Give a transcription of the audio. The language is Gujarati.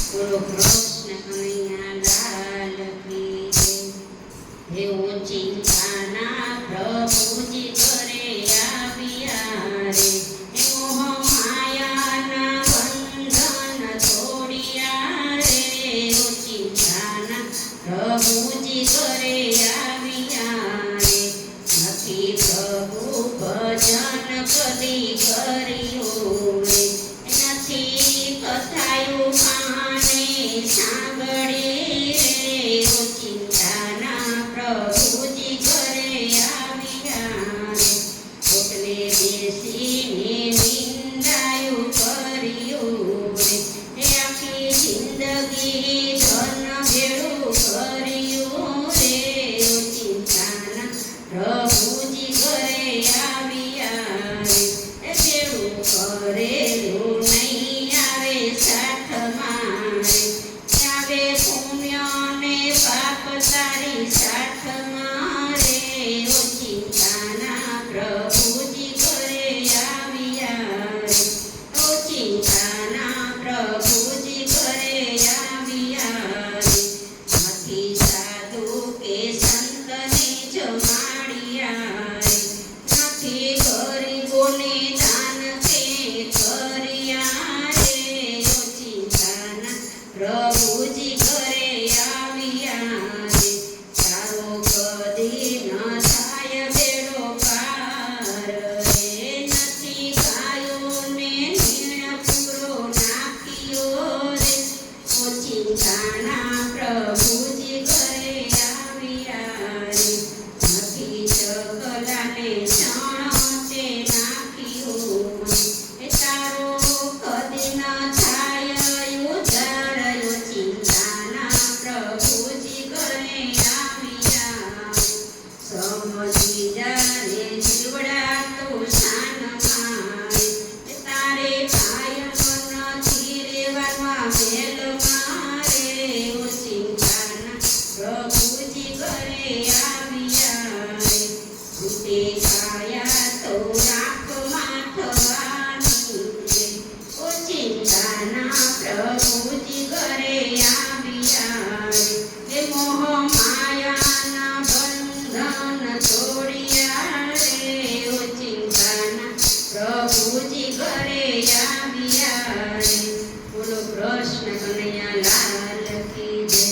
બોલો કૃષ્ણ કનૈયા લાલ કી જય. હે ઓચિંતાના પ્રભુજી ઘરે આવ્યા રે, હે મોહ માયાના બંધન તોડ્યા રે. ઓચિંતાના પ્રભુજી ઘરે આવ્યા રે, નથી પ્રભુ ભજન કદી કર્યું રે, નથી કથાયું સાંભળી રે. ઓચિંતાના પ્રભુજી ઘરે આવ્યા રે, ઓટલે બેસીને નિંદાયું કર્યું રે, આખી જિંદગી ધન ભેળું કર્યું રે. ઓચિંતાના પ્રભુજી ઘરે આવ્યા રે, ભેળું કરેલું નહીં આવે સાથમાં રે, આવે પુણ્ય ને પાપ તારી સાથમાં રે. ઓચિંતાના પ્રભુજી ઘરે આવ્યા રે, ઓચિંતાના પ્રભુજી ઘરે આવ્યા રે, નથી સાધુ કે સંતને જમાડ્યા રે, નથી ગરીબોને દાન કે કર્યા રે. ઓચિંતાના પ્રભુજી ઘરે આવ્યા રે, તારો કદી ન થાય બેડો પાર રે, નથી ગાયોને નીણ પૂરો નાખ્યો રે. ઓચિંતાના પ્રભુજી ઘરે આવ્યા રે, નથી ચકલાને ચણ તે નાખ્યો રે, તારો કદી ન થાય ઉધાર. ઓચિંતાના પ્રભુજી ઘરે આવ્યા રે, સમજી જાને જીવડા તો શાનમાં રે, તારે કાયમ નથી રેવામાં મેલમાં રે. ઓચિંતાના પ્રભુજી ઘરે આવ્યા રે, છૂટે કાયા તો રાખ